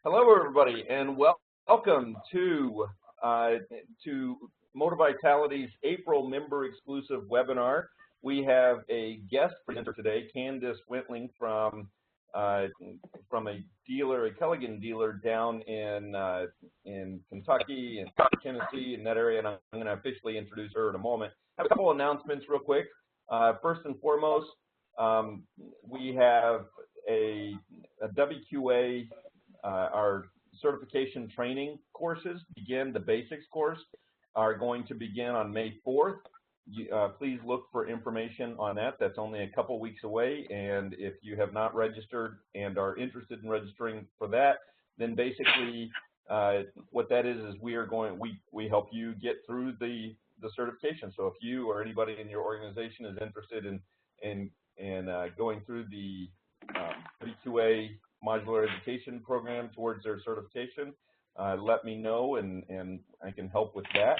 Hello, everybody, and welcome to Moti-Vitality's April member-exclusive webinar. We have a guest presenter today, Candace Wentling from a dealer, a Culligan dealer down in Kentucky and Tennessee in that area, and I'm going to officially introduce her in a moment. I have a couple announcements real quick. First and foremost, we have a WQA. Our certification training courses the basics course are going to begin on May 4th. Please look for information on that. That's only a couple weeks away, and if you have not registered and are interested in registering for that, then basically what that is we help you get through the certification. So if you or anybody in your organization is interested in going through the WQA modular education program towards their certification, let me know and I can help with that.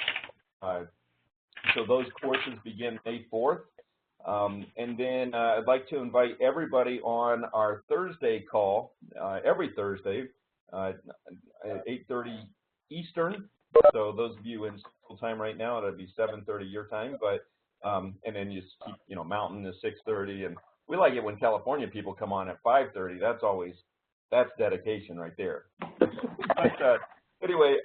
So those courses begin May 4th. And then I'd like to invite everybody on our Thursday call, every Thursday at 8:30 Eastern. So those of you in Central Time right now, that'd be 7:30 your time, but and then you just keep, Mountain is 6:30, and we like it when California people come on at 5:30. That's dedication right there. But anyway,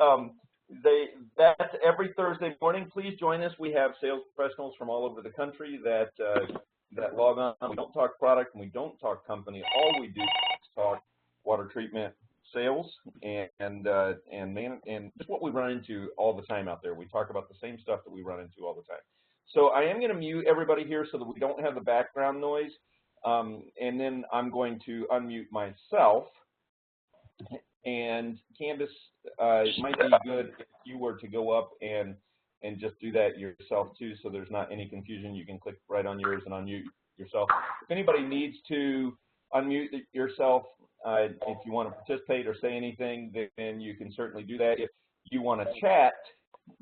that's every Thursday morning. Please join us. We have sales professionals from all over the country that log on. We don't talk product and we don't talk company. All we do is talk water treatment sales and just what we run into all the time out there. We talk about the same stuff that we run into all the time. So I am going to mute everybody here so that we don't have the background noise. And then I'm going to unmute myself. And Candace, it might be good if you were to go up and just do that yourself too, so there's not any confusion. You can click right on yours and unmute yourself. If anybody needs to unmute yourself, if you want to participate or say anything, then you can certainly do that. If you want to chat,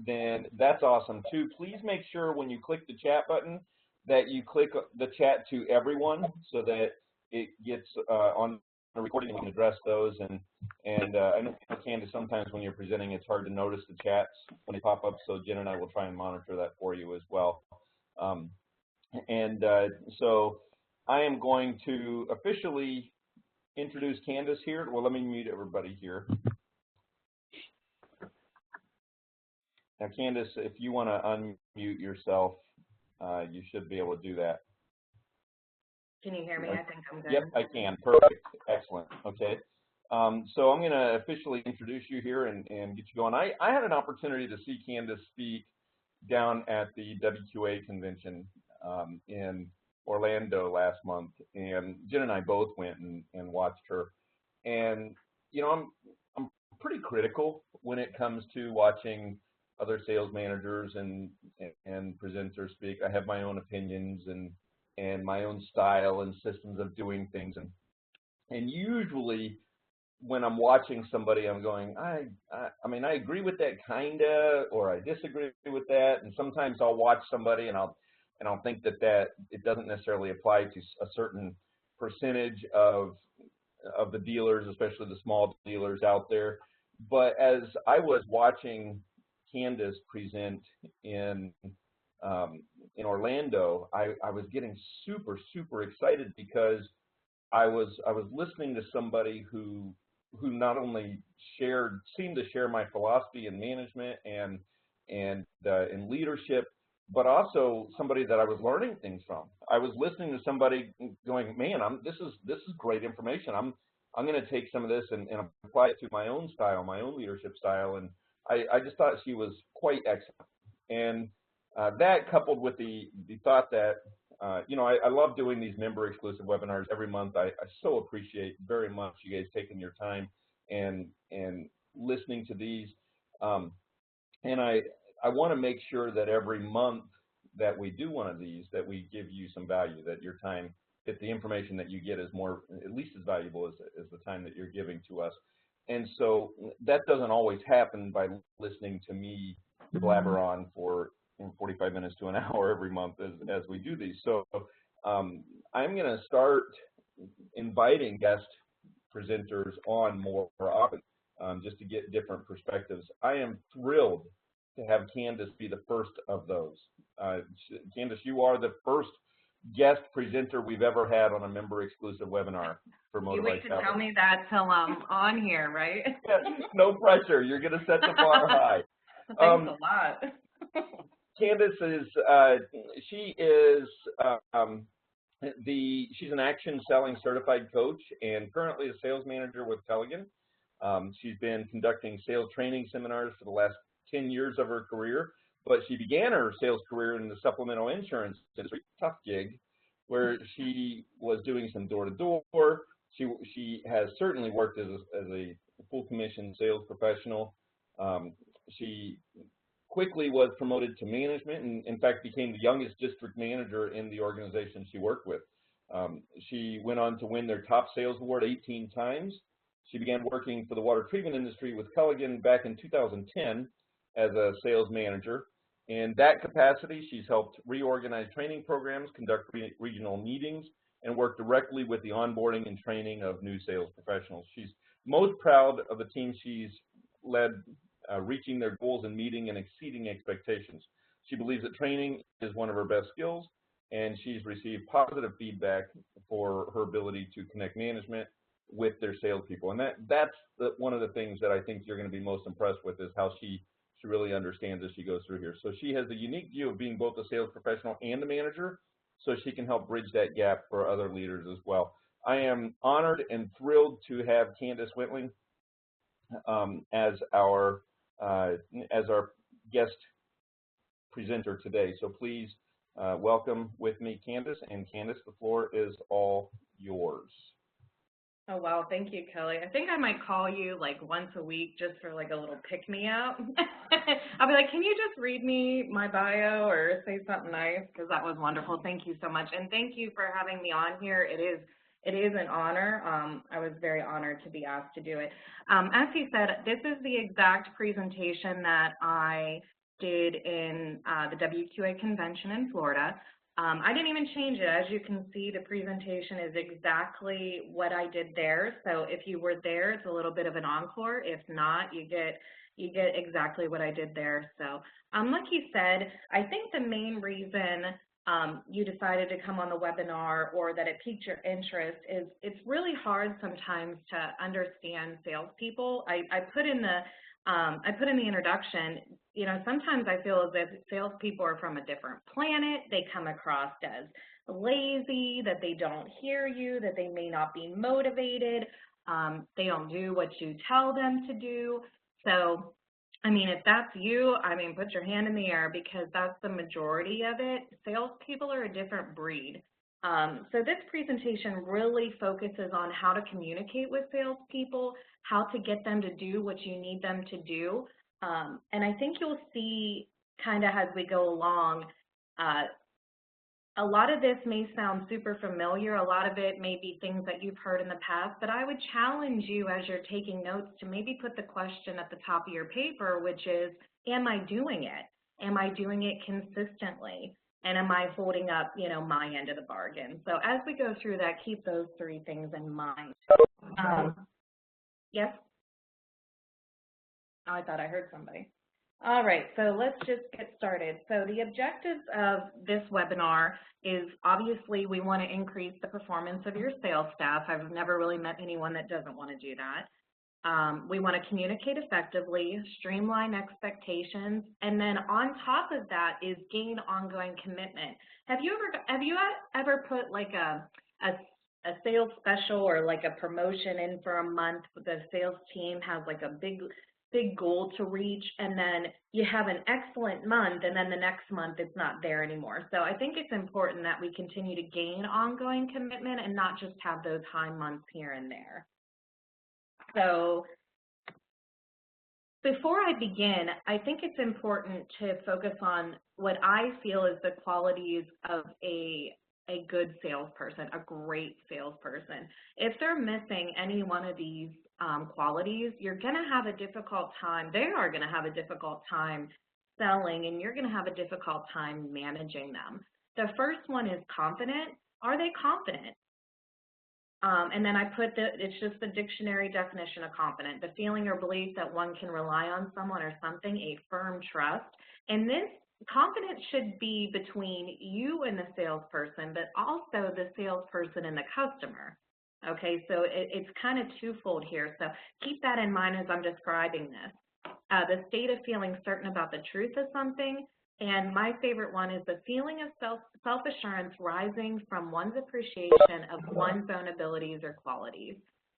then that's awesome too. Please make sure when you click the chat button that you click the chat to everyone so that it gets on the recording and we can address those. And I know, Candace, sometimes when you're presenting, it's hard to notice the chats when they pop up, so Jen and I will try and monitor that for you as well. So I am going to officially introduce Candace here. Well, let me mute everybody here. Now, Candace, if you want to unmute yourself, you should be able to do that. Can you hear me? I think I'm good. Yep, I can. Perfect. Excellent. Okay. So I'm going to officially introduce you here and get you going. I had an opportunity to see Candace speak down at the WQA convention in Orlando last month, and Jen and I both went and watched her. And I'm pretty critical when it comes to watching other sales managers and presenters speak. I have my own opinions and my own style and systems of doing things, and usually when I'm watching somebody, I'm going, I mean, I agree with that kinda, or I disagree with that, and sometimes I'll watch somebody and I'll think that it doesn't necessarily apply to a certain percentage of the dealers, especially the small dealers out there. But as I was watching Candace present in Orlando, I was getting super excited because I was listening to somebody who not only seemed to share my philosophy in management and in leadership, but also somebody that I was learning things from. I was listening to somebody going, man, this is great information. I'm going to take some of this and apply it to my own style, my own leadership style, and I just thought she was quite excellent. And that coupled with the thought that, I love doing these member-exclusive webinars every month. I so appreciate very much you guys taking your time and listening to these. And I want to make sure that every month that we do one of these, that we give you some value, that your time, that the information that you get is at least as valuable as the time that you're giving to us. And so that doesn't always happen by listening to me blabber on for 45 minutes to an hour every month as we do these. So I'm going to start inviting guest presenters on more often. just to get different perspectives. I am thrilled to have Candace be the first of those. Candace, you are the first guest presenter we've ever had on a member-exclusive webinar for Moti-Vitality. You wait to tell me that till I'm on here, right? Yeah, no pressure. You're going to set the bar high. Thanks a lot. Candace is, she's an action selling certified coach and currently a sales manager with Pelican. She's been conducting sales training seminars for the last 10 years of her career, but she began her sales career in the supplemental insurance industry, tough gig, where she was doing some door-to-door. She has certainly worked as a full commission sales professional. She quickly was promoted to management and in fact became the youngest district manager in the organization she worked with. She went on to win their top sales award 18 times. She began working for the water treatment industry with Culligan back in 2010 as a sales manager. In that capacity, she's helped reorganize training programs, conduct regional meetings, and work directly with the onboarding and training of new sales professionals. She's most proud of the team she's led, reaching their goals and meeting and exceeding expectations. She believes that training is one of her best skills, and she's received positive feedback for her ability to connect management with their salespeople. And that's one of the things that I think you're going to be most impressed with is how she really understands as she goes through here. So she has a unique view of being both a sales professional and a manager, so she can help bridge that gap for other leaders as well. I am honored and thrilled to have Candace Wentling as our guest presenter today. So please welcome with me Candace, and Candace, the floor is all yours. Oh, wow. Thank you, Kelly. I think I might call you like once a week just for like a little pick-me-up. I'll be like, can you just read me my bio or say something nice? Because that was wonderful. Thank you so much. And thank you for having me on here. It is an honor. I was very honored to be asked to do it. As he said, this is the exact presentation that I did in the WQA convention in Florida. I didn't even change it. As you can see, the presentation is exactly what I did there. So if you were there, it's a little bit of an encore. If not, you get exactly what I did there. So like he said, I think the main reason you decided to come on the webinar or that it piqued your interest is it's really hard sometimes to understand salespeople. I put in the introduction, you know, sometimes I feel as if salespeople are from a different planet. They come across as lazy, that they don't hear you, that they may not be motivated. They don't do what you tell them to do. So, I mean, if that's you, I mean, put your hand in the air because that's the majority of it. Salespeople are a different breed. So this presentation really focuses on how to communicate with salespeople, how to get them to do what you need them to do. And I think you'll see kind of as we go along, a lot of this may sound super familiar. A lot of it may be things that you've heard in the past, but I would challenge you as you're taking notes to maybe put the question at the top of your paper, which is, am I doing it? Am I doing it consistently? And am I holding up, you know, my end of the bargain? So as we go through that, keep those three things in mind. Yes? Oh, I thought I heard somebody. All right, so let's just get started. So the objectives of this webinar is obviously we want to increase the performance of your sales staff. I've never really met anyone that doesn't want to do that. We want to communicate effectively, streamline expectations, and then on top of that is gain ongoing commitment. Have you ever put like a sales special or like a promotion in for a month? The sales team has like a big goal to reach, and then you have an excellent month, and then the next month it's not there anymore. So I think it's important that we continue to gain ongoing commitment and not just have those high months here and there. So before I begin, I think it's important to focus on what I feel is the qualities of a good salesperson, a great salesperson. If they're missing any one of these qualities, you're going to have a difficult time. They are going to have a difficult time selling, and you're going to have a difficult time managing them. The first one is confident. Are they confident? And then I put it's just the dictionary definition of confident, the feeling or belief that one can rely on someone or something, a firm trust. And this confidence should be between you and the salesperson, but also the salesperson and the customer. Okay, so it's kind of twofold here. So keep that in mind as I'm describing this. The state of feeling certain about the truth of something. And my favorite one is the feeling of self-assurance rising from one's appreciation of one's own abilities or qualities.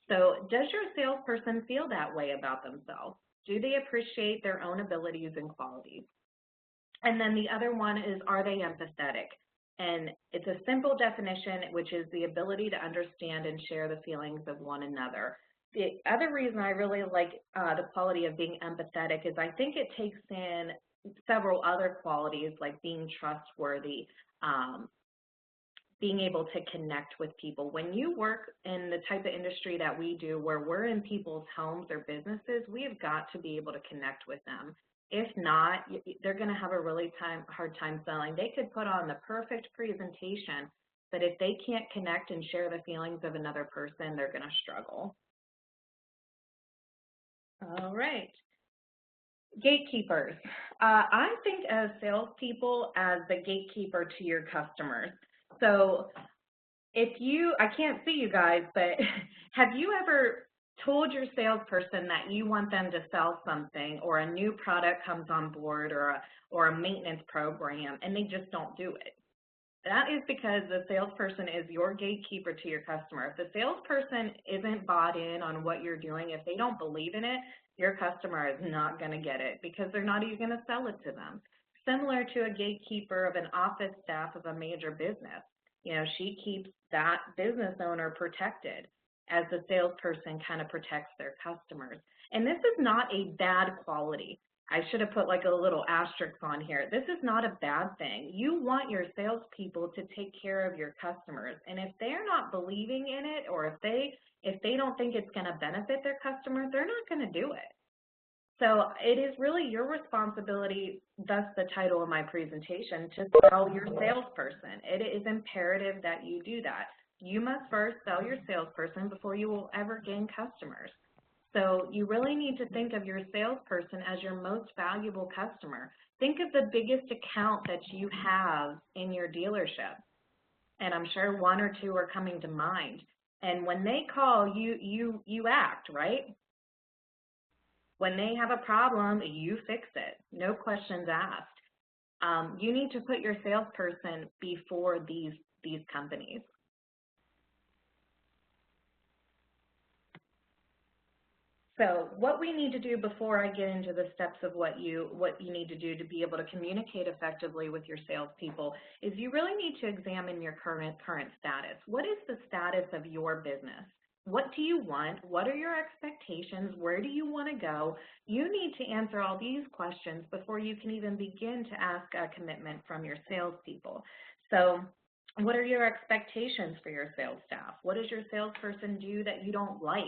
So does your salesperson feel that way about themselves? Do they appreciate their own abilities and qualities? And then the other one is, are they empathetic? And it's a simple definition, which is the ability to understand and share the feelings of one another. The other reason I really like the quality of being empathetic is I think it takes in several other qualities like being trustworthy, being able to connect with people. When you work in the type of industry that we do, where we're in people's homes or businesses, we have got to be able to connect with them. If not, they're going to have a really hard time selling. They could put on the perfect presentation, but if they can't connect and share the feelings of another person, they're going to struggle. All right. Gatekeepers. I think of salespeople as the gatekeeper to your customers. So if you, I can't see you guys, but have you ever told your salesperson that you want them to sell something, or a new product comes on board, or a maintenance program, and they just don't do it? That is because the salesperson is your gatekeeper to your customer. If the salesperson isn't bought in on what you're doing, if they don't believe in it, your customer is not going to get it because they're not even going to sell it to them. Similar to a gatekeeper of an office staff of a major business. You know, she keeps that business owner protected as the salesperson kind of protects their customers. And this is not a bad quality. I should have put like a little asterisk on here. This is not a bad thing. You want your salespeople to take care of your customers. And if they're not believing in it, or if they don't think it's going to benefit their customer, they're not going to do it. So it is really your responsibility, thus the title of my presentation, to sell your salesperson. It is imperative that you do that. You must first sell your salesperson before you will ever gain customers. So you really need to think of your salesperson as your most valuable customer. Think of the biggest account that you have in your dealership. And I'm sure one or two are coming to mind. And when they call, you act, right? When they have a problem, you fix it. No questions asked. You need to put your salesperson before these companies. So what we need to do before I get into the steps of what you need to do to be able to communicate effectively with your salespeople is you really need to examine your current status. What is the status of your business? What do you want? What are your expectations? Where do you want to go? You need to answer all these questions before you can even begin to ask a commitment from your salespeople. So what are your expectations for your sales staff? What does your salesperson do that you don't like?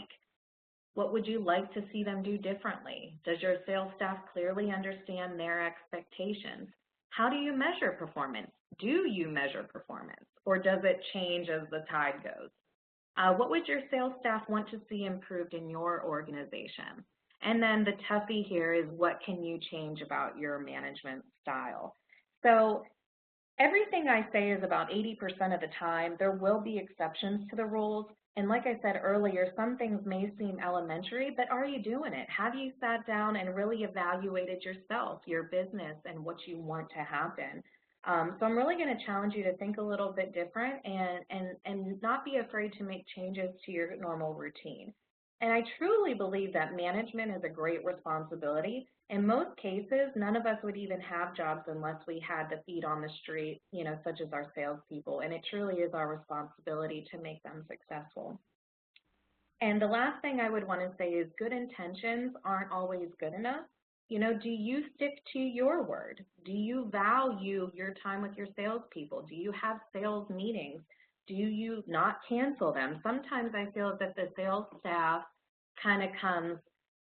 What would you like to see them do differently? Does your sales staff clearly understand their expectations? How do you measure performance? Do you measure performance, or does it change as the tide goes? What would your sales staff want to see improved in your organization? And then the toughie here is, what can you change about your management style? So everything I say is about 80% of the time. There will be exceptions to the rules. And like I said earlier, some things may seem elementary, but are you doing it? Have you sat down and really evaluated yourself, your business, and what you want to happen? So I'm really going to challenge you to think a little bit different and not be afraid to make changes to your normal routine. And I truly believe that management is a great responsibility. In most cases, none of us would even have jobs unless we had the feet on the street, you know, such as our salespeople. And it truly is our responsibility to make them successful. And the last thing I would want to say is, good intentions aren't always good enough. You know, do you stick to your word? Do you value your time with your salespeople? Do you have sales meetings? Do you not cancel them? Sometimes I feel that the sales staff kind of comes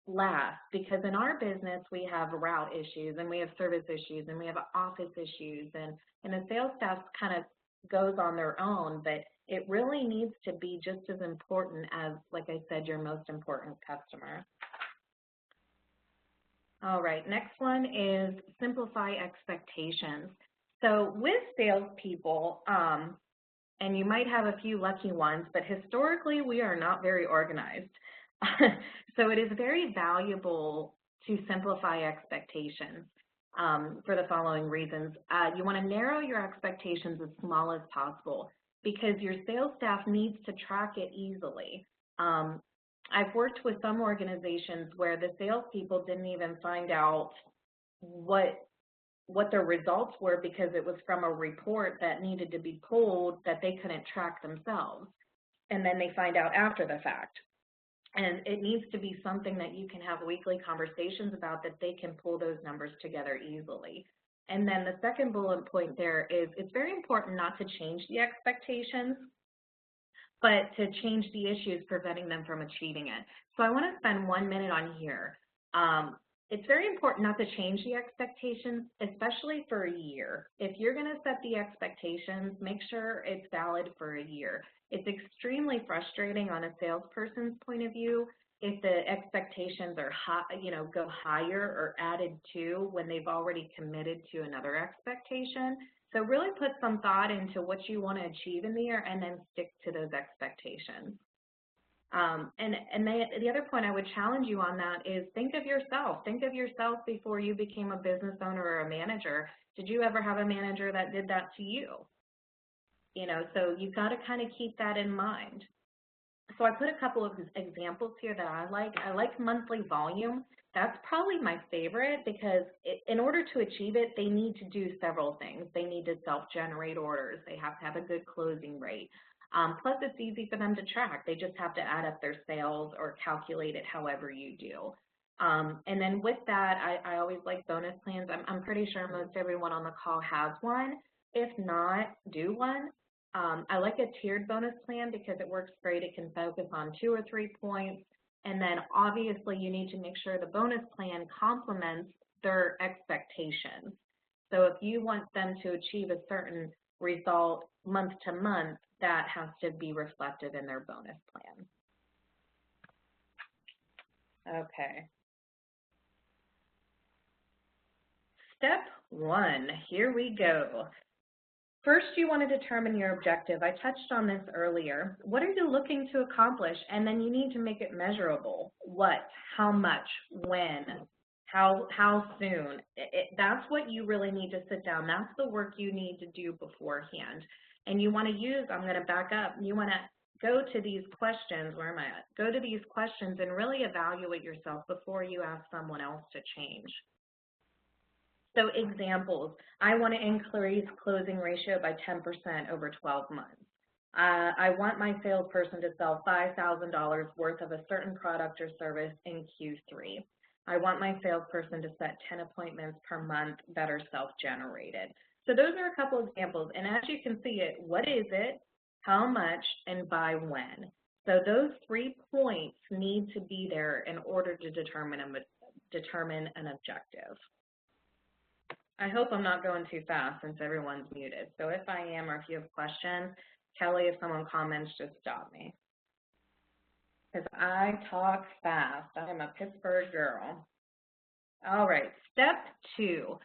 last, because in our business we have route issues, and we have service issues, and we have office issues, and the sales staff kind of goes on their own. But it really needs to be just as important as, like I said, your most important customer. All right, next one is simplify expectations. So with salespeople, and you might have a few lucky ones, but historically we are not very organized. So it is very valuable to simplify expectations for the following reasons. You want to narrow your expectations as small as possible because your sales staff needs to track it easily. I've worked with some organizations where the salespeople didn't even find out what their results were because it was from a report that needed to be pulled that they couldn't track themselves. And then they find out after the fact. And it needs to be something that you can have weekly conversations about that they can pull those numbers together easily. And then the second bullet point there is it's very important not to change the expectations, but to change the issues preventing them from achieving it. So I want to spend 1 minute on here. It's very important not to change the expectations, especially for a year. If you're going to set the expectations, make sure it's valid for a year. It's extremely frustrating on a salesperson's point of view if the expectations are high, go higher or added to when they've already committed to another expectation. So really put some thought into what you want to achieve in the year and then stick to those expectations. The other point I would challenge you on that is think of yourself. Think of yourself before you became a business owner or a manager. Did you ever have a manager that did that to you? So you've got to kind of keep that in mind. So I put a couple of examples here that I like. I like monthly volume. That's probably my favorite because in order to achieve it, they need to do several things. They need to self-generate orders. They have to have a good closing rate. Plus, it's easy for them to track. They just have to add up their sales or calculate it however you do. And then with that, I always like bonus plans. I'm pretty sure most everyone on the call has one. If not, do one. I like a tiered bonus plan because it works great. It can focus on 2 or 3 points. And then obviously you need to make sure the bonus plan complements their expectations. So if you want them to achieve a certain result month to month, that has to be reflected in their bonus plan. Okay. Step 1, here we go. First, you want to determine your objective. I touched on this earlier. What are you looking to accomplish? And then you need to make it measurable. What, how much, when, how soon? That's what you really need to sit down. That's the work you need to do beforehand. And you want to use, I'm going to back up, you want to go to these questions, where am I at? Go to these questions and really evaluate yourself before you ask someone else to change. So examples, I want to increase closing ratio by 10% over 12 months. I want my salesperson to sell $5,000 worth of a certain product or service in Q3. I want my salesperson to set 10 appointments per month that are self-generated. So those are a couple examples. And as you can see it, what is it, how much, and by when? So those 3 points need to be there in order to determine an objective. I hope I'm not going too fast since everyone's muted. So if I am, or if you have questions, Kelly, if someone comments, just stop me. Because I talk fast. I am a Pittsburgh girl. All right, step 2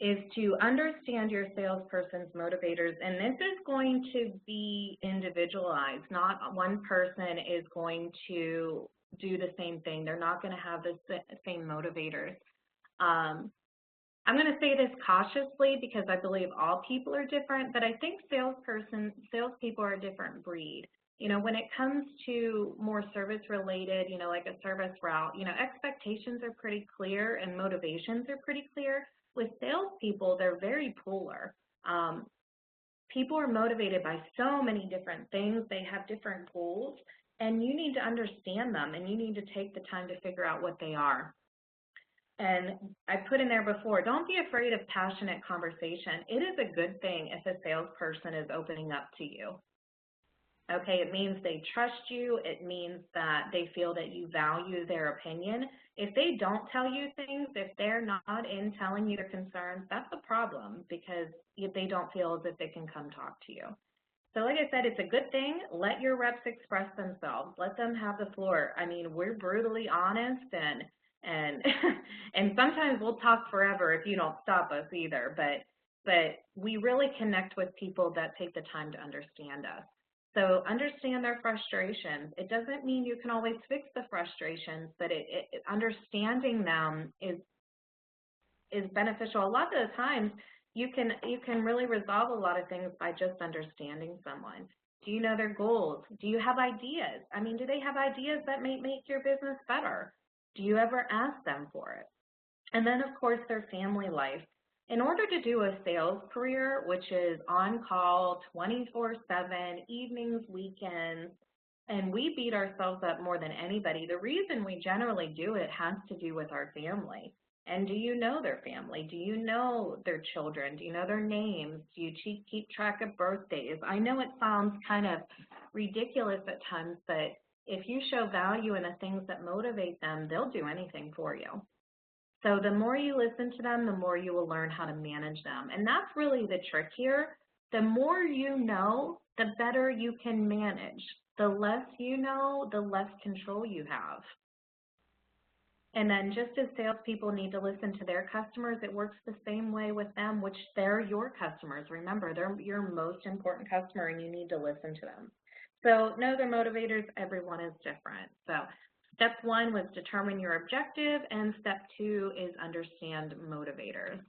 is to understand your salesperson's motivators. And this is going to be individualized. Not one person is going to do the same thing. They're not going to have the same motivators. I'm going to say this cautiously because I believe all people are different, but I think salespeople are a different breed. When it comes to more service related, like a service route, expectations are pretty clear and motivations are pretty clear. With salespeople, they're very polar. People are motivated by so many different things. They have different goals, and you need to understand them, and you need to take the time to figure out what they are. And I put in there before, don't be afraid of passionate conversation. It is a good thing if a salesperson is opening up to you. Okay, it means they trust you. It means that they feel that you value their opinion. If they don't tell you things, if they're not in telling you their concerns, that's a problem because they don't feel as if they can come talk to you. So like I said, it's a good thing. Let your reps express themselves. Let them have the floor. I mean, we're brutally honest and and sometimes we'll talk forever if you don't stop us either. But we really connect with people that take the time to understand us. So understand their frustrations. It doesn't mean you can always fix the frustrations, but understanding them is beneficial. A lot of the times you can really resolve a lot of things by just understanding someone. Do you know their goals? Do you have ideas? I mean, do they have ideas that may make your business better? Do you ever ask them for it? And then, of course, their family life. In order to do a sales career, which is on call 24/7, evenings, weekends, and we beat ourselves up more than anybody, the reason we generally do it has to do with our family. And do you know their family? Do you know their children? Do you know their names? Do you keep track of birthdays? I know it sounds kind of ridiculous at times, but if you show value in the things that motivate them, they'll do anything for you. So the more you listen to them, the more you will learn how to manage them. And that's really the trick here. The more you know, the better you can manage. The less you know, the less control you have. And then just as salespeople need to listen to their customers, it works the same way with them, which they're your customers. Remember, they're your most important customer, and you need to listen to them. So know their motivators. Everyone is different. So step 1 was determine your objective, and step 2 is understand motivators.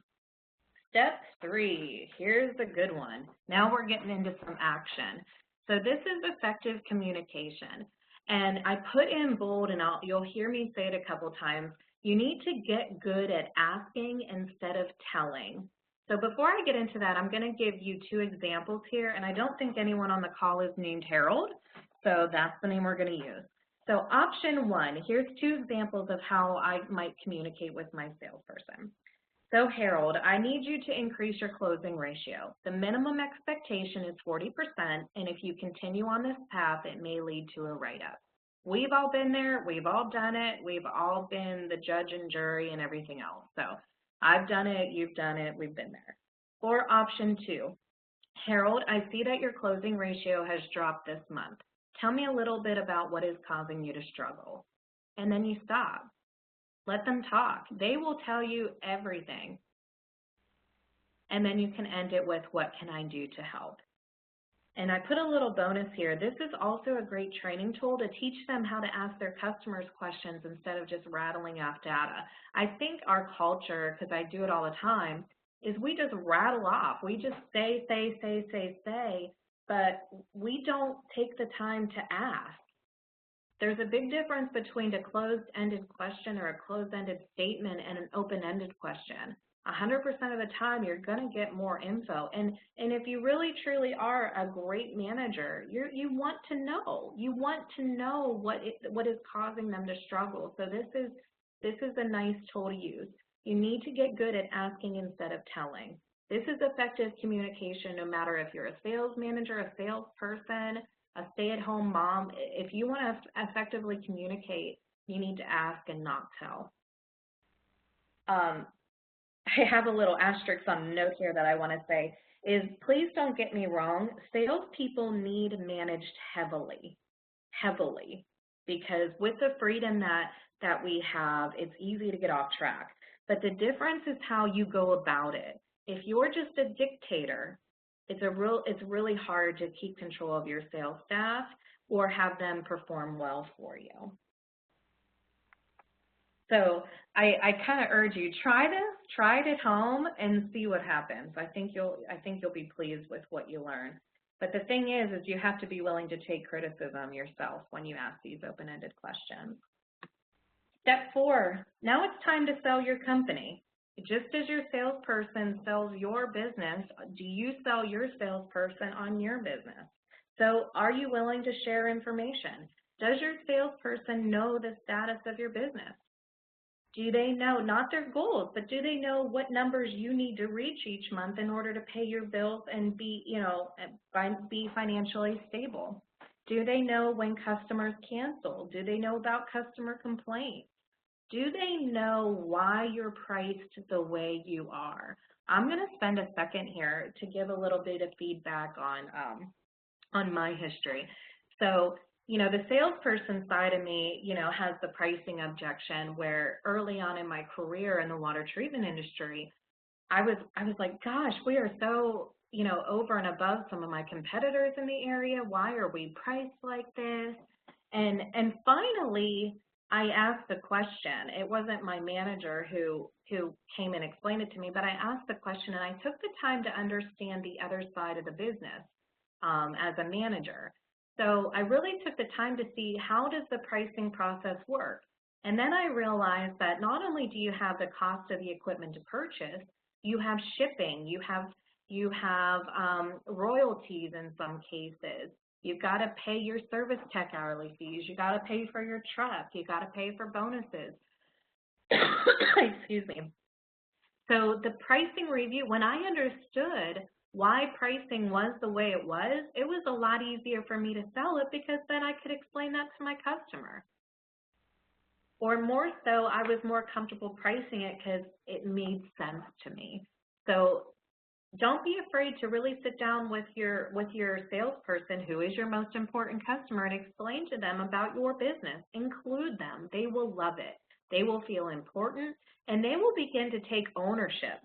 Step 3, here's a good one. Now we're getting into some action. So this is effective communication. And I put in bold, and you'll hear me say it a couple times, you need to get good at asking instead of telling. So before I get into that, I'm going to give you 2 examples here, and I don't think anyone on the call is named Harold, so that's the name we're going to use. So option 1, here's 2 examples of how I might communicate with my salesperson. So Harold, I need you to increase your closing ratio. The minimum expectation is 40%, and if you continue on this path, it may lead to a write-up. We've all been there, we've all done it, we've all been the judge and jury and everything else. So I've done it, you've done it, we've been there. Or option 2, Harold, I see that your closing ratio has dropped this month. Tell me a little bit about what is causing you to struggle. And then you stop. Let them talk. They will tell you everything. And then you can end it with, what can I do to help? And I put a little bonus here. This is also a great training tool to teach them how to ask their customers questions instead of just rattling off data. I think our culture, because I do it all the time, is we just rattle off. We just say, but we don't take the time to ask. There's a big difference between a closed-ended question or a closed-ended statement and an open-ended question. 100% of the time, you're going to get more info. And if you really, truly are a great manager, you want to know. You want to know what is causing them to struggle. So this is a nice tool to use. You need to get good at asking instead of telling. This is effective communication no matter if you're a sales manager, a salesperson, a stay-at-home mom. If you want to effectively communicate, you need to ask and not tell. I have a little asterisk on a note here that I want to say is, please don't get me wrong, salespeople need managed heavily, because with the freedom that we have, it's easy to get off track. But the difference is how you go about it. If you're just a dictator, it's really hard to keep control of your sales staff or have them perform well for you. So I kind of urge you, try it at home and see what happens. I think you'll be pleased with what you learn. But the thing is you have to be willing to take criticism yourself when you ask these open-ended questions. Step 4, now it's time to sell your company. Just as your salesperson sells your business, do you sell your salesperson on your business? So are you willing to share information? Does your salesperson know the status of your business? Do they know, not their goals, but do they know what numbers you need to reach each month in order to pay your bills and be financially stable? Do they know when customers cancel? Do they know about customer complaints? Do they know why you're priced the way you are? I'm going to spend a second here to give a little bit of feedback on on my history. So, the salesperson side of me, has the pricing objection where early on in my career in the water treatment industry, I was like, gosh, we are so, over and above some of my competitors in the area. Why are we priced like this? And finally I asked the question. It wasn't my manager who came and explained it to me, but I asked the question and I took the time to understand the other side of the business as a manager. So I really took the time to see how does the pricing process work. And then I realized that not only do you have the cost of the equipment to purchase, you have shipping, you have royalties in some cases. You've got to pay your service tech hourly fees. You got to pay for your truck. You got to pay for bonuses. Excuse me. So the pricing review, when I understood why pricing was the way it was a lot easier for me to sell it because then I could explain that to my customer. Or more so, I was more comfortable pricing it because it made sense to me. So don't be afraid to really sit down with your salesperson, who is your most important customer, and explain to them about your business. Include them. They will love it. They will feel important, and they will begin to take ownership.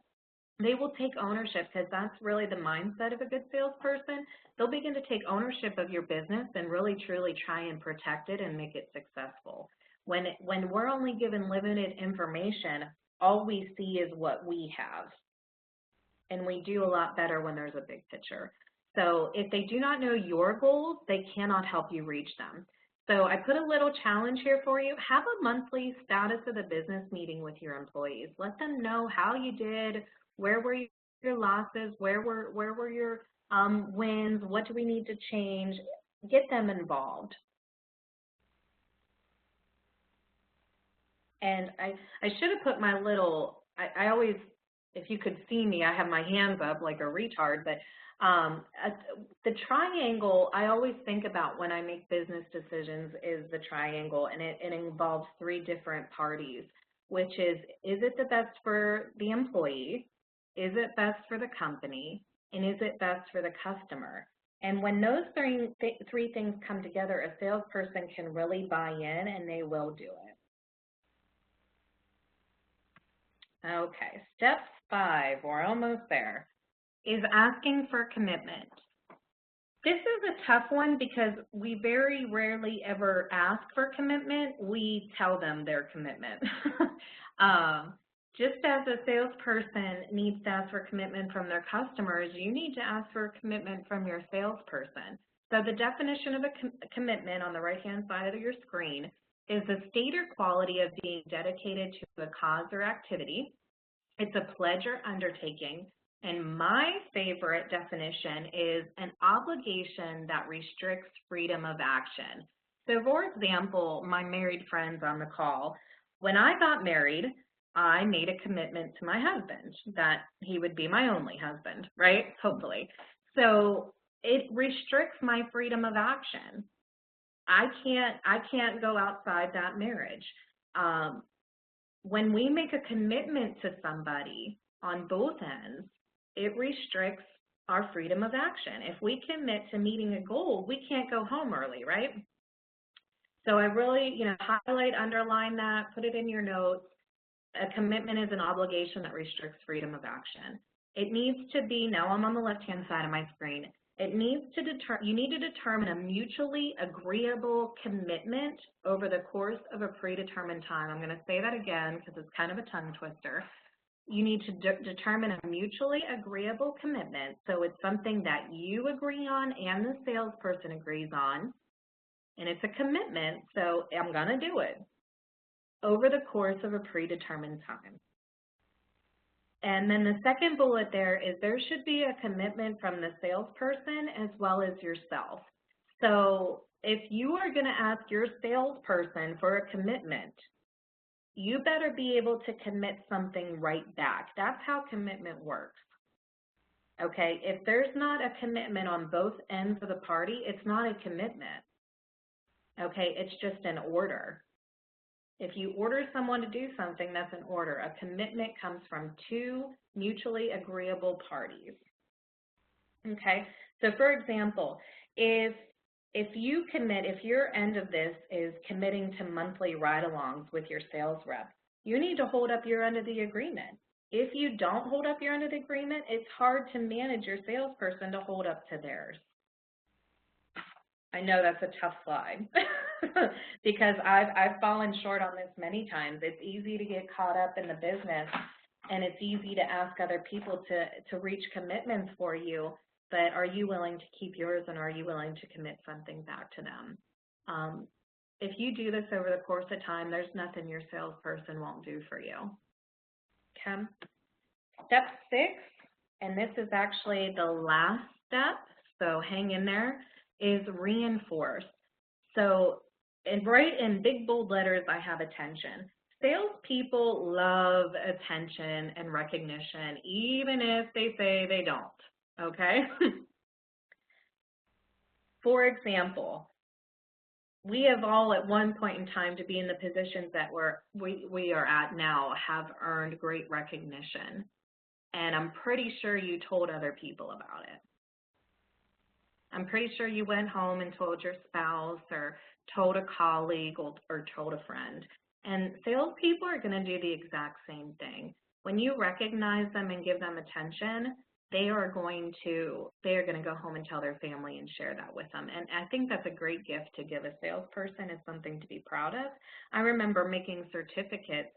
They will take ownership because that's really the mindset of a good salesperson. They'll begin to take ownership of your business and really truly try and protect it and make it successful. When we're only given limited information, all we see is what we have. And we do a lot better when there's a big picture. So if they do not know your goals, they cannot help you reach them. So I put a little challenge here for you. Have a monthly status of the business meeting with your employees. Let them know how you did, where were your losses, where were your wins, what do we need to change. Get them involved. And I should have put my little, I always, if you could see me, I have my hands up like a retard, but the triangle I always think about when I make business decisions is the triangle, and it involves three different parties, which is it the best for the employee, is it best for the company, and is it best for the customer? And when those three things come together, a salesperson can really buy in and they will do it. Okay, step 5, we're almost there, is asking for commitment. This is a tough one because we very rarely ever ask for commitment. We tell them their commitment. Just as a salesperson needs to ask for commitment from their customers, you need to ask for commitment from your salesperson. So the definition of a commitment on the right-hand side of your screen is the state or quality of being dedicated to a cause or activity. It's a pledge or undertaking, and my favorite definition is an obligation that restricts freedom of action. So for example, my married friends on the call, when I got married, I made a commitment to my husband that he would be my only husband, right? Hopefully. So it restricts my freedom of action. I can't go outside that marriage. When we make a commitment to somebody on both ends, it restricts our freedom of action. If we commit to meeting a goal, we can't go home early, right? So I really, highlight, underline that, put it in your notes. A commitment is an obligation that restricts freedom of action. It needs to be, now I'm on the left-hand side of my screen, it needs to you need to determine a mutually agreeable commitment over the course of a predetermined time. I'm going to say that again because it's kind of a tongue twister. You need to determine a mutually agreeable commitment, so it's something that you agree on and the salesperson agrees on, and it's a commitment, so I'm going to do it over the course of a predetermined time. And then the second bullet there is there should be a commitment from the salesperson as well as yourself. So if you are going to ask your salesperson for a commitment, you better be able to commit something right back. That's how commitment works. Okay, if there's not a commitment on both ends of the party, it's not a commitment. Okay, it's just an order. If you order someone to do something, that's an order. A commitment comes from two mutually agreeable parties. Okay, So for example, if your end of this is committing to monthly ride-alongs with your sales rep, you need to hold up your end of the agreement. If you don't hold up your end of the agreement, it's hard to manage your salesperson to hold up to theirs. I know that's a tough slide because I've fallen short on this many times. It's easy to get caught up in the business, and it's easy to ask other people to reach commitments for you, but are you willing to keep yours, and are you willing to commit something back to them? If you do this over the course of time, there's nothing your salesperson won't do for you. Okay. Step 6, and this is actually the last step, so hang in there, is reinforce. So right in big bold letters, I have attention. Salespeople love attention and recognition, even if they say they don't, okay? For example, we have all at one point in time to be in the positions that we are at now have earned great recognition. And I'm pretty sure you told other people about it. I'm pretty sure you went home and told your spouse or told a colleague or told a friend. And salespeople are going to do the exact same thing. When you recognize them and give them attention, they are going to go home and tell their family and share that with them. And I think that's a great gift to give a salesperson. It's something to be proud of. I remember making certificates.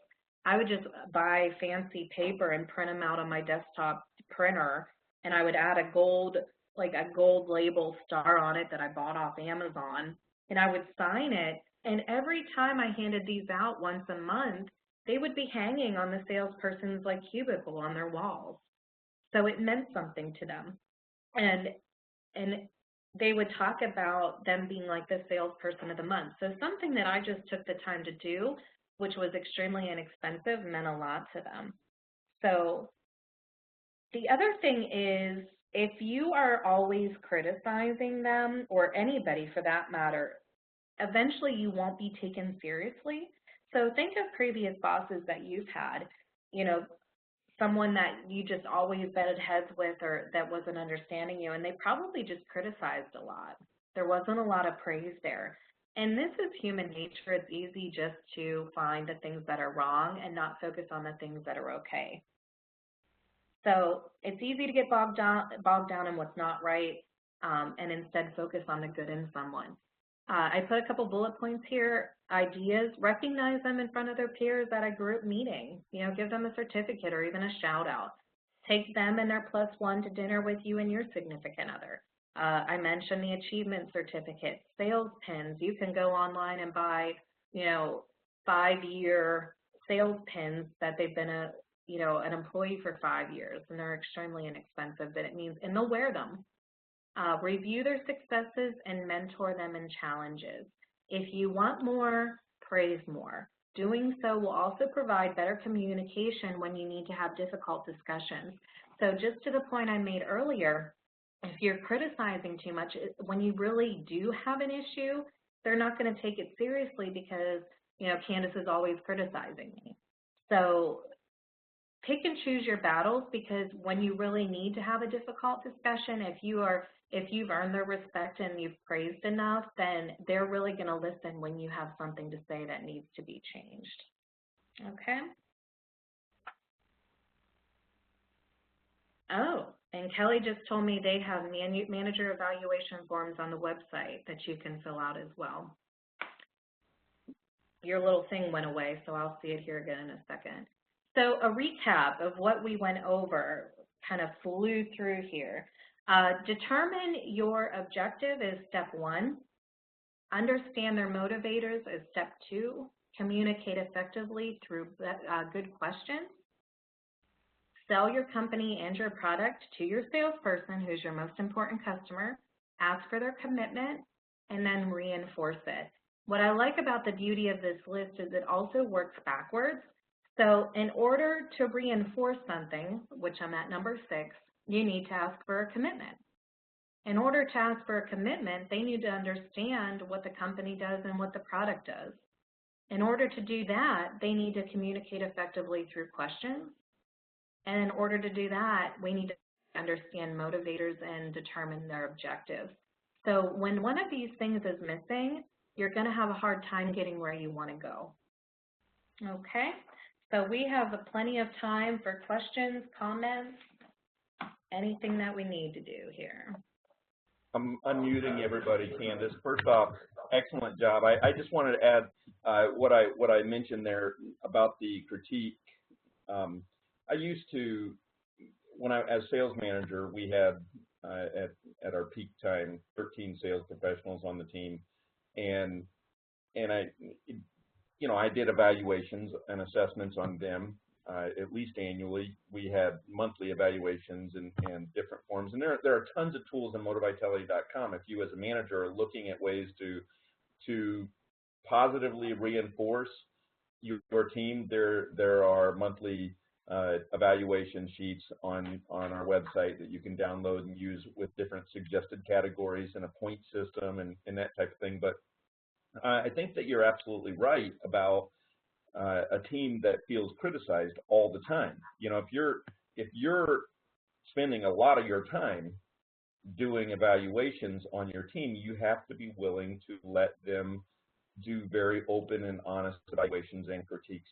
I would just buy fancy paper and print them out on my desktop printer, and I would add a gold label star on it that I bought off Amazon, and I would sign it, and every time I handed these out once a month, they would be hanging on the salesperson's cubicle on their walls. So it meant something to them. And they would talk about them being like the salesperson of the month. So something that I just took the time to do, which was extremely inexpensive, meant a lot to them. So the other thing is, if you are always criticizing them, or anybody for that matter, eventually you won't be taken seriously. So think of previous bosses that you've had, someone that you just always butted heads with or that wasn't understanding you, and they probably just criticized a lot. There wasn't a lot of praise there. And this is human nature. It's easy just to find the things that are wrong and not focus on the things that are okay. So it's easy to get bogged down in what's not right, and instead focus on the good in someone. I put a couple bullet points here. Ideas, recognize them in front of their peers at a group meeting. Give them a certificate or even a shout out. Take them and their +1 to dinner with you and your significant other. I mentioned the achievement certificate, sales pins. You can go online and buy, 5-year sales pins that they've been an employee for 5 years, and they're extremely inexpensive, but and they'll wear them. Review their successes and mentor them in challenges. If you want more, praise more. Doing so will also provide better communication when you need to have difficult discussions. So just to the point I made earlier, if you're criticizing too much, when you really do have an issue, they're not going to take it seriously because, Candace is always criticizing me. So pick and choose your battles, because when you really need to have a difficult discussion, if you've earned their respect and you've praised enough, then they're really going to listen when you have something to say that needs to be changed. Okay? Oh, and Kelly just told me they have manager evaluation forms on the website that you can fill out as well. Your little thing went away, so I'll see it here again in a second. So a recap of what we went over, kind of flew through here. Determine your objective is step 1. Understand their motivators is step 2. Communicate effectively through good questions. Sell your company and your product to your salesperson, who's your most important customer. Ask for their commitment, and then reinforce it. What I like about the beauty of this list is it also works backwards. So in order to reinforce something, which I'm at number 6, you need to ask for a commitment. In order to ask for a commitment, they need to understand what the company does and what the product does. In order to do that, they need to communicate effectively through questions. And in order to do that, we need to understand motivators, and determine their objectives. So when one of these things is missing, you're going to have a hard time getting where you want to go. Okay, so we have plenty of time for questions, comments, anything that we need to do here. I'm unmuting everybody, Candace. First off, excellent job. I just wanted to add what I mentioned there about the critique. I used to, as sales manager, we had at our peak time 13 sales professionals on the team, and I did evaluations and assessments on them at least annually. We had monthly evaluations in different forms, and there are tons of tools on Moti-Vitality.com if you as a manager are looking at ways to positively reinforce your team. There are monthly evaluation sheets on our website that you can download and use with different suggested categories and a point system and that type of thing. But I think that you're absolutely right about a team that feels criticized all the time. If you're spending a lot of your time doing evaluations on your team, you have to be willing to let them do very open and honest evaluations and critiques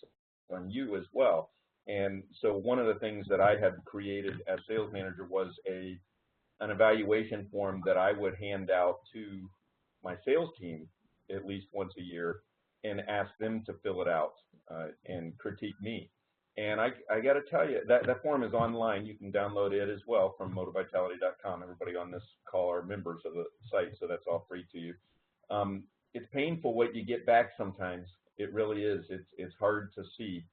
on you as well. And so one of the things that I had created as sales manager was an evaluation form that I would hand out to my sales team at least once a year and ask them to fill it out and critique me. And I got to tell you, that form is online. You can download it as well from Moti-Vitality.com. Everybody on this call are members of the site, so that's all free to you. It's painful what you get back sometimes. It really is. It's hard to see.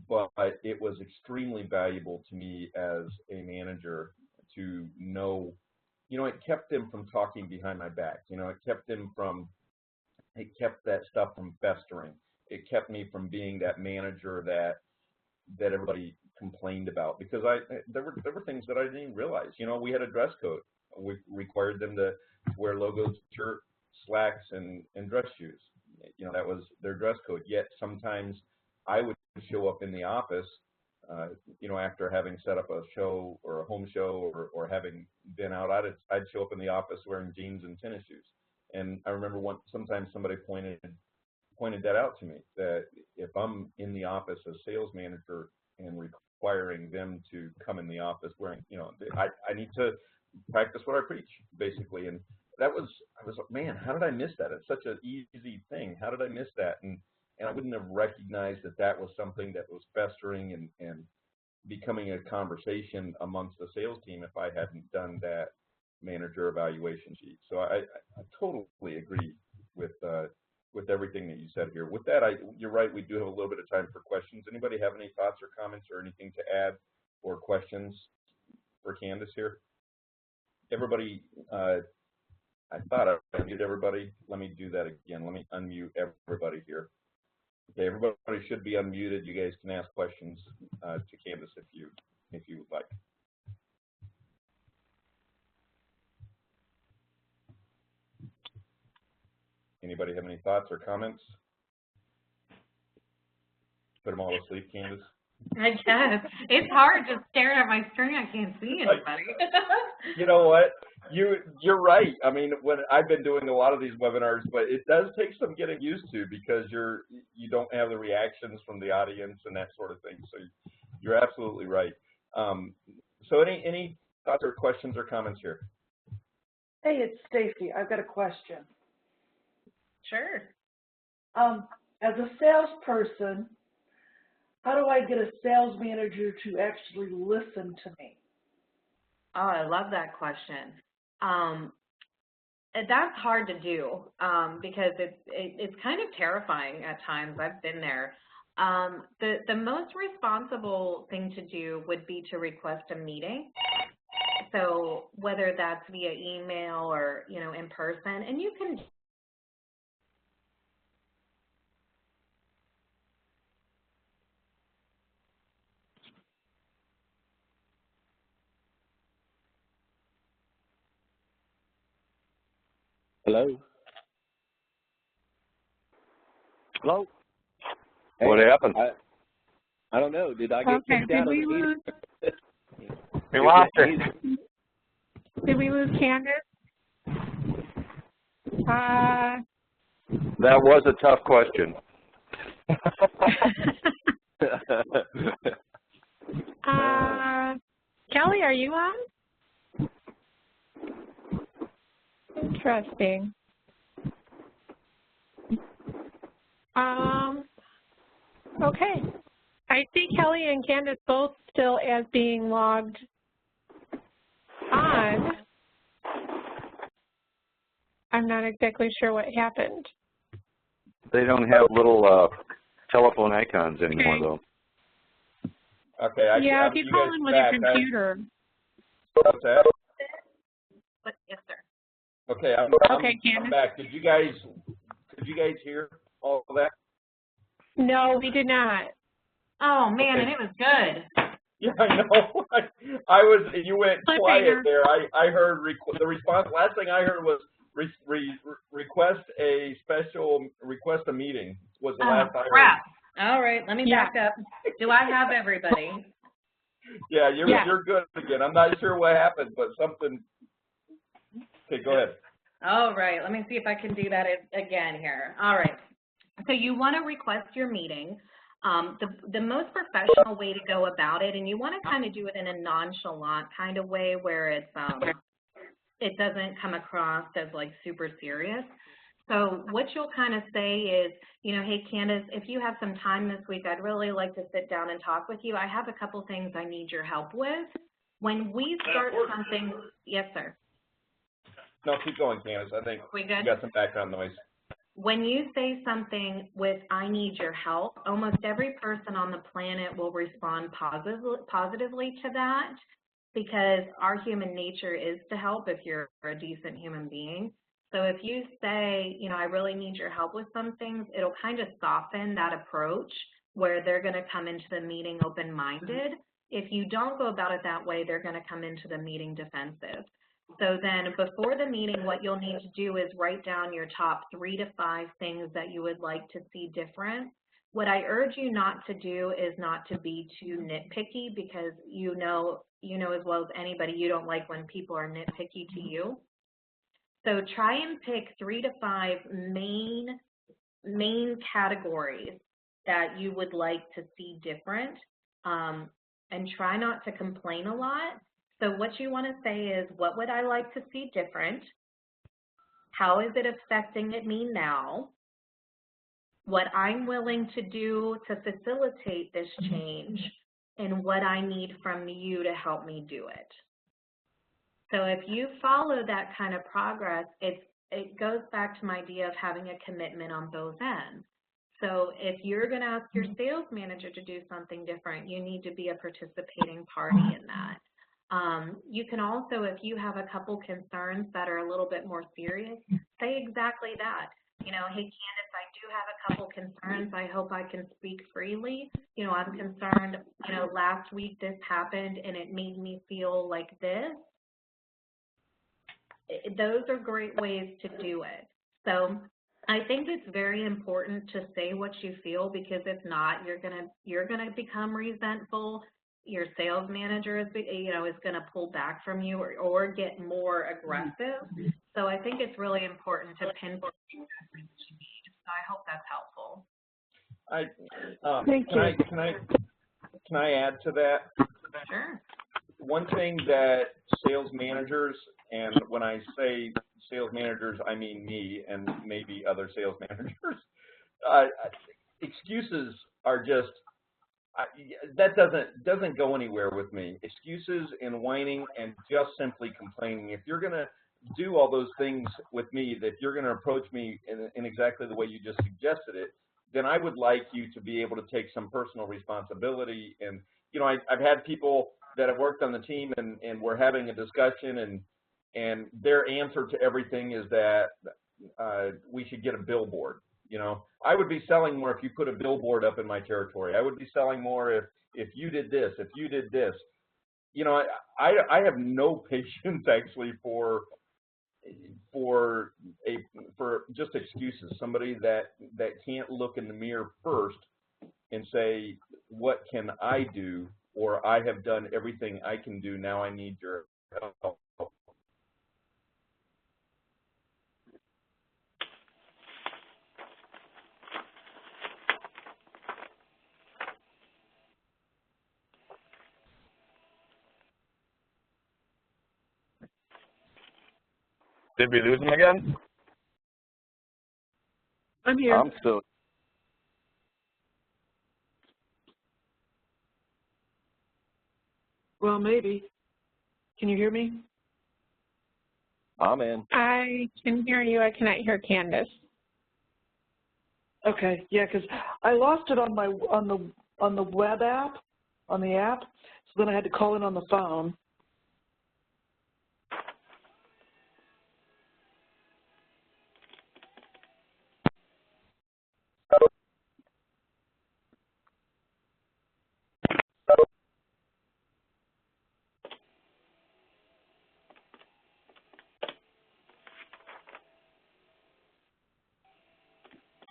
But it was extremely valuable to me as a manager to know, it kept them from talking behind my back. It kept that stuff from festering. It kept me from being that manager that everybody complained about, because there were things that I didn't even realize. We had a dress code. We required them to wear logoed shirt, slacks, and dress shoes. That was their dress code. Yet sometimes I would show up in the office, after having set up a show or a home show or having been out, I'd show up in the office wearing jeans and tennis shoes. And I remember sometimes somebody pointed that out to me, that if I'm in the office as sales manager and requiring them to come in the office wearing, I need to practice what I preach, basically. And I was like, man, how did I miss that? It's such an easy thing. How did I miss that? And I wouldn't have recognized that was something that was festering and becoming a conversation amongst the sales team if I hadn't done that manager evaluation sheet. So I totally agree with everything that you said here. With that, you're right, we do have a little bit of time for questions. Anybody have any thoughts or comments or anything to add or questions for Candace here? Everybody, I thought I unmuted everybody. Let me do that again. Let me unmute everybody here. Okay, everybody should be unmuted. You guys can ask questions to Candace if you would like. Anybody have any thoughts or comments? Put them all to sleep, Candace. I guess. It's hard just staring at my screen. I can't see anybody. You know what? You're right. I mean, when I've been doing a lot of these webinars, but it does take some getting used to, because you don't have the reactions from the audience and that sort of thing. So you're absolutely right. So any thoughts or questions or comments here? Hey, it's Stacy. I've got a question. Sure. As a salesperson, how do I get a sales manager to actually listen to me? Oh, I love that question. That's hard to do because it's kind of terrifying at times. I've been there. The most responsible thing to do would be to request a meeting. So whether that's via email or in person, and you can. Hello? Hello? What happened? I don't know. Did I get kicked out of the meeting? We lost her. Did we lose Candace? That was a tough question. Kelly, are you on? Interesting. Okay. I see Kelly and Candace both still as being logged on. I'm not exactly sure what happened. They don't have little telephone icons anymore, though. Okay. Yeah, if you call in with a computer. What's that? Yes, sir. Okay, I'm back. Did you guys hear all of that? No, we did not. Oh man, okay. And it was good. Yeah, I know. I was. You went quiet there. I heard the response. Last thing I heard was request a meeting. Was the last I heard. Crap. All right, let me back up. Do I have everybody? Yeah, you're good again. I'm not sure what happened, but something. Okay, go ahead. All right, let me see if I can do that again here. All right, so you want to request your meeting. The most professional way to go about it, and you want to kind of do it in a nonchalant kind of way where it's it doesn't come across as like super serious. So what you'll kind of say is, hey Candace, if you have some time this week, I'd really like to sit down and talk with you. I have a couple things I need your help with. When we start something, yes sir. No, keep going, Candace. I think we good? You got some background noise. When you say something with I need your help, almost every person on the planet will respond positively to that, because our human nature is to help if you're a decent human being. So if you say, I really need your help with some things, it'll kind of soften that approach where they're going to come into the meeting open-minded. If you don't go about it that way, they're going to come into the meeting defensive. So then before the meeting, what you'll need to do is write down your top 3 to 5 things that you would like to see different. What I urge you not to do is not to be too nitpicky, because you know as well as anybody, you don't like when people are nitpicky to you. So try and pick 3 to 5 main categories that you would like to see different, and try not to complain a lot. So what you want to say is, what would I like to see different? How is it affecting me now? What I'm willing to do to facilitate this change, and what I need from you to help me do it. So if you follow that kind of progress, it goes back to my idea of having a commitment on both ends. So if you're going to ask your sales manager to do something different, you need to be a participating party in that. You can also, if you have a couple concerns that are a little bit more serious, say exactly that. Hey Candace, I do have a couple concerns. I hope I can speak freely. I'm concerned, last week this happened and it made me feel like this. Those are great ways to do it. So I think it's very important to say what you feel, because if not, you're gonna become resentful. Your sales manager is going to pull back from you or get more aggressive. So I think it's really important to pinpoint what you need. So I hope that's helpful. Can I add to that? Sure. One thing that sales managers, and when I say sales managers, I mean me and maybe other sales managers, excuses are just, that doesn't go anywhere with me. Excuses and whining and just simply complaining. If you're going to do all those things with me, that you're going to approach me in exactly the way you just suggested it, then I would like you to be able to take some personal responsibility. And, I've had people that have worked on the team, and we're having a discussion, and their answer to everything is that we should get a billboard. I would be selling more if you put a billboard up in my territory. I would be selling more if you did this, if you did this. I have no patience actually for just excuses. Somebody that can't look in the mirror first and say, what can I do or I have done everything I can do, now I need your help. Did we lose him again? I'm here. I'm still. Well, maybe. Can you hear me? I'm in. I can hear you. I cannot hear Candace. Okay, yeah, because I lost it on my on the web app, on the app, so then I had to call in on the phone.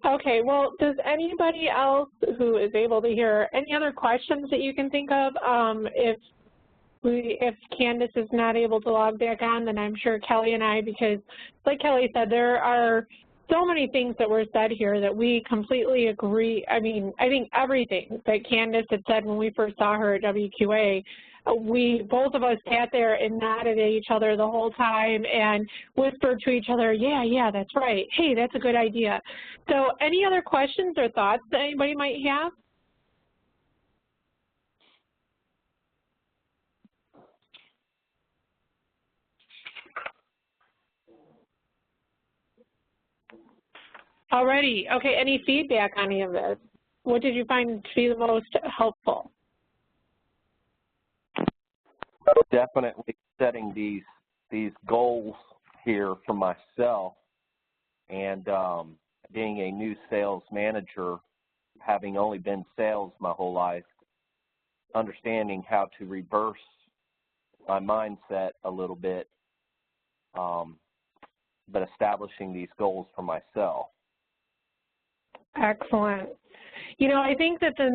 Okay, well, does anybody else who is able to hear any other questions that you can think of? If Candace is not able to log back on, then I'm sure Kelly and I, because like Kelly said, there are so many things that were said here that we completely agree. I mean, I think everything that Candace had said when we first saw her at WQA, both of us sat there and nodded at each other the whole time and whispered to each other, yeah, that's right. Hey, that's a good idea. So any other questions or thoughts that anybody might have? Alrighty, okay, any feedback on any of this? What did you find to be the most helpful? Definitely setting these goals here for myself, and being a new sales manager, having only been sales my whole life, understanding how to reverse my mindset a little bit, but establishing these goals for myself. Excellent. You know, I think that the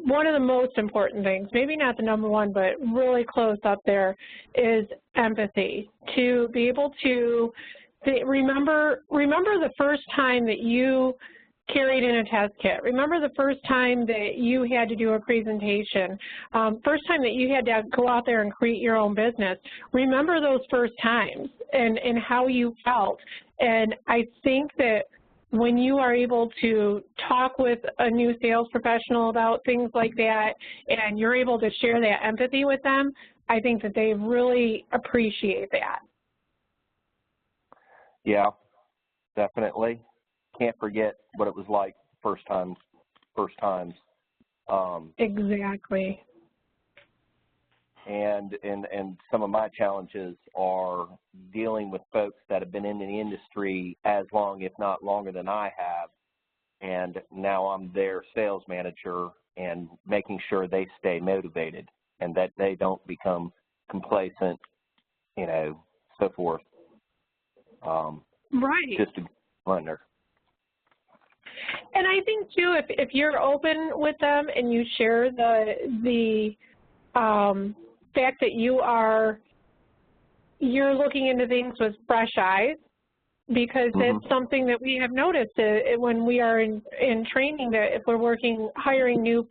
one of the most important things, maybe not the number one, but really close up there, is empathy. To be able to remember the first time that you carried in a test kit. Remember the first time that you had to do a presentation. First time that you had to go out there and create your own business. Remember those first times and how you felt. And I think that when you are able to talk with a new sales professional about things like that and you're able to share that empathy with them, I think that they really appreciate that. Yeah, definitely. Can't forget what it was like first times. Exactly. And some of my challenges are dealing with folks that have been in the industry as long, if not longer than I have, and now I'm their sales manager and making sure they stay motivated and that they don't become complacent, so forth. Right. Just to wonder. And I think too, if you're open with them and you share the fact that you're looking into things with fresh eyes, because it's something that we have noticed when we are in training, that if we're hiring new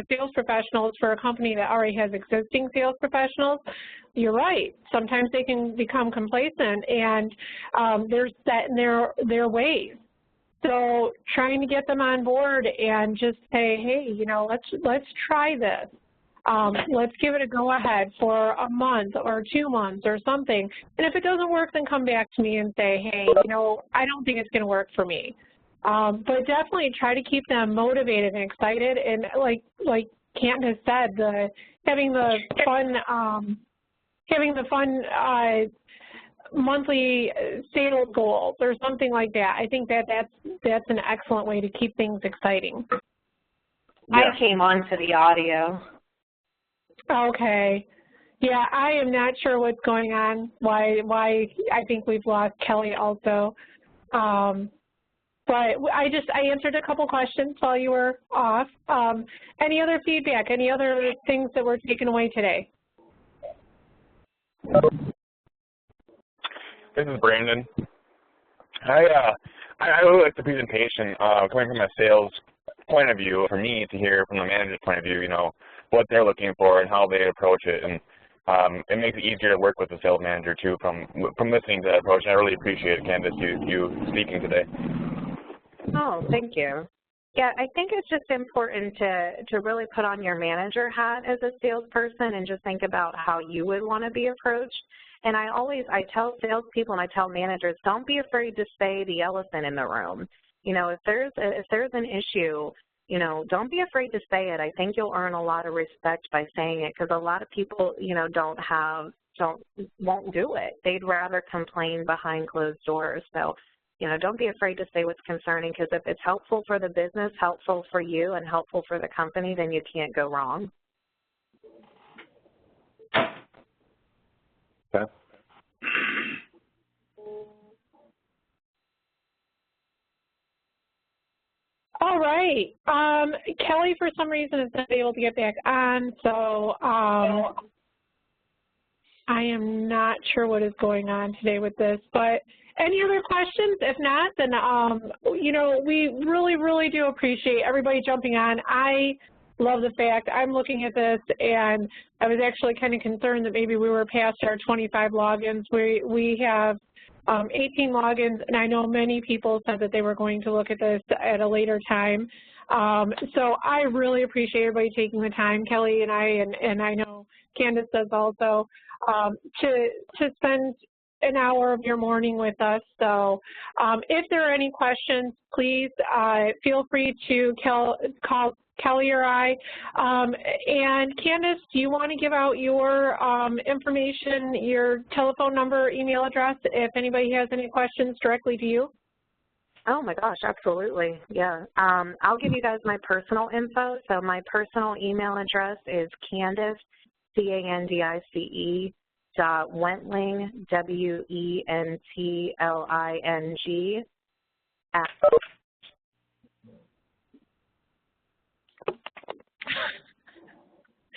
sales professionals for a company that already has existing sales professionals, you're right. Sometimes they can become complacent and they're set in their ways. So trying to get them on board and just say, hey, let's try this. Let's give it a go-ahead for a month or 2 months or something. And if it doesn't work, then come back to me and say, hey, I don't think it's going to work for me. But definitely try to keep them motivated and excited. And like Candace said, having the fun monthly sales goals or something like that. I think that's an excellent way to keep things exciting. Yeah. I came on to the audio. Okay. Yeah, I am not sure what's going on, why I think we've lost Kelly also. But but I answered a couple questions while you were off. Any other feedback? Any other things that were taken away today? This is Brandon. I really like the presentation, coming from a sales point of view, for me to hear from the manager's point of view, you know, what they're looking for and how they approach it. And it makes it easier to work with the sales manager, too, from listening to that approach. And I really appreciate it, Candace, you speaking today. Oh, thank you. Yeah, I think it's just important to really put on your manager hat as a salesperson and just think about how you would want to be approached. And I tell salespeople and I tell managers, don't be afraid to say the elephant in the room. You know, if there's an issue, you know, don't be afraid to say it. I think you'll earn a lot of respect by saying it, because a lot of people, you know, won't do it. They'd rather complain behind closed doors. So, you know, don't be afraid to say what's concerning, because if it's helpful for the business, helpful for you, and helpful for the company, then you can't go wrong. Okay. All right. Kelly, for some reason, is not able to get back on, so I am not sure what is going on today with this. But any other questions? If not, then, you know, we really, really do appreciate everybody jumping on. I love the fact I'm looking at this, and I was actually kind of concerned that maybe we were past our 25 logins. We have 18 logins, and I know many people said that they were going to look at this at a later time. So I really appreciate everybody taking the time, Kelly and I know Candace does also, to spend an hour of your morning with us. So if there are any questions, please feel free to call Kelly or I. And Candace, do you want to give out your information, your telephone number, email address, if anybody has any questions directly to you? Oh my gosh, absolutely, yeah. I'll give you guys my personal info. So my personal email address is Candice, C-A-N-D-I-C-E, Wentling, W-E-N-T-L-I-N-G, at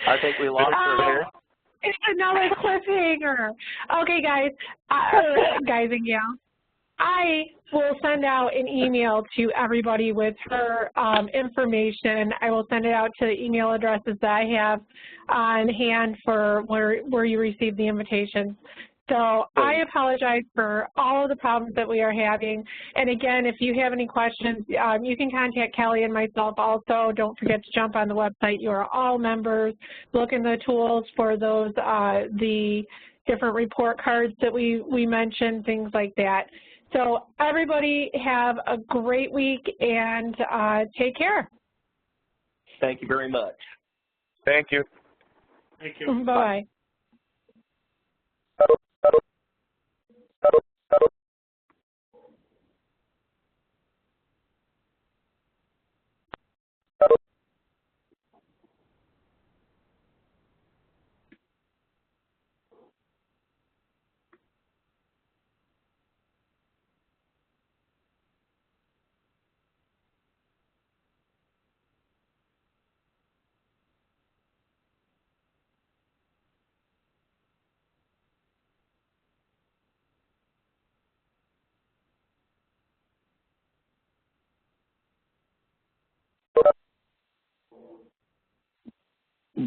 I think we lost her here. It's another cliffhanger. Okay, guys, guys and gals, I will send out an email to everybody with her information. I will send it out to the email addresses that I have on hand for where you received the invitation. So I apologize for all of the problems that we are having. And again, if you have any questions, you can contact Kelly and myself also. Don't forget to jump on the website. You are all members. Look in the tools for those, the different report cards that we mentioned, things like that. So everybody have a great week and take care. Thank you very much. Thank you. Thank you. Bye-bye.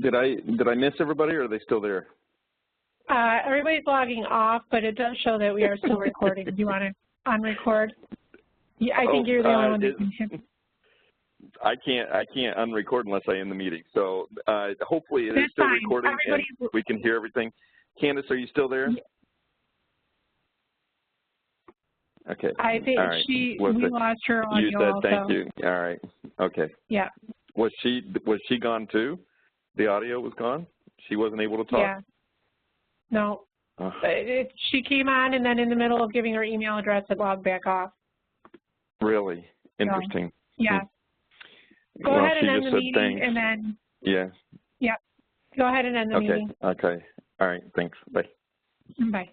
Did I miss everybody, or are they still there? Everybody's logging off, but it does show that we are still recording. Do you want to unrecord? Yeah, I think you're the only one that can. I can't unrecord unless I end the meeting. So hopefully it is still fine. recording and we can hear everything. Candace, are you still there? Yeah. Okay. I think right. we lost her audio. You said also. thank you. All right. Okay. Yeah. Was she gone too? The audio was gone? She wasn't able to talk? Yeah. No. She came on, and then in the middle of giving her email address, it logged back off. Really? Interesting. So, yeah. Go ahead and end the meeting, thanks. and then. Yeah. Yeah. Go ahead and end the meeting. Okay. All right. Thanks. Bye. Bye.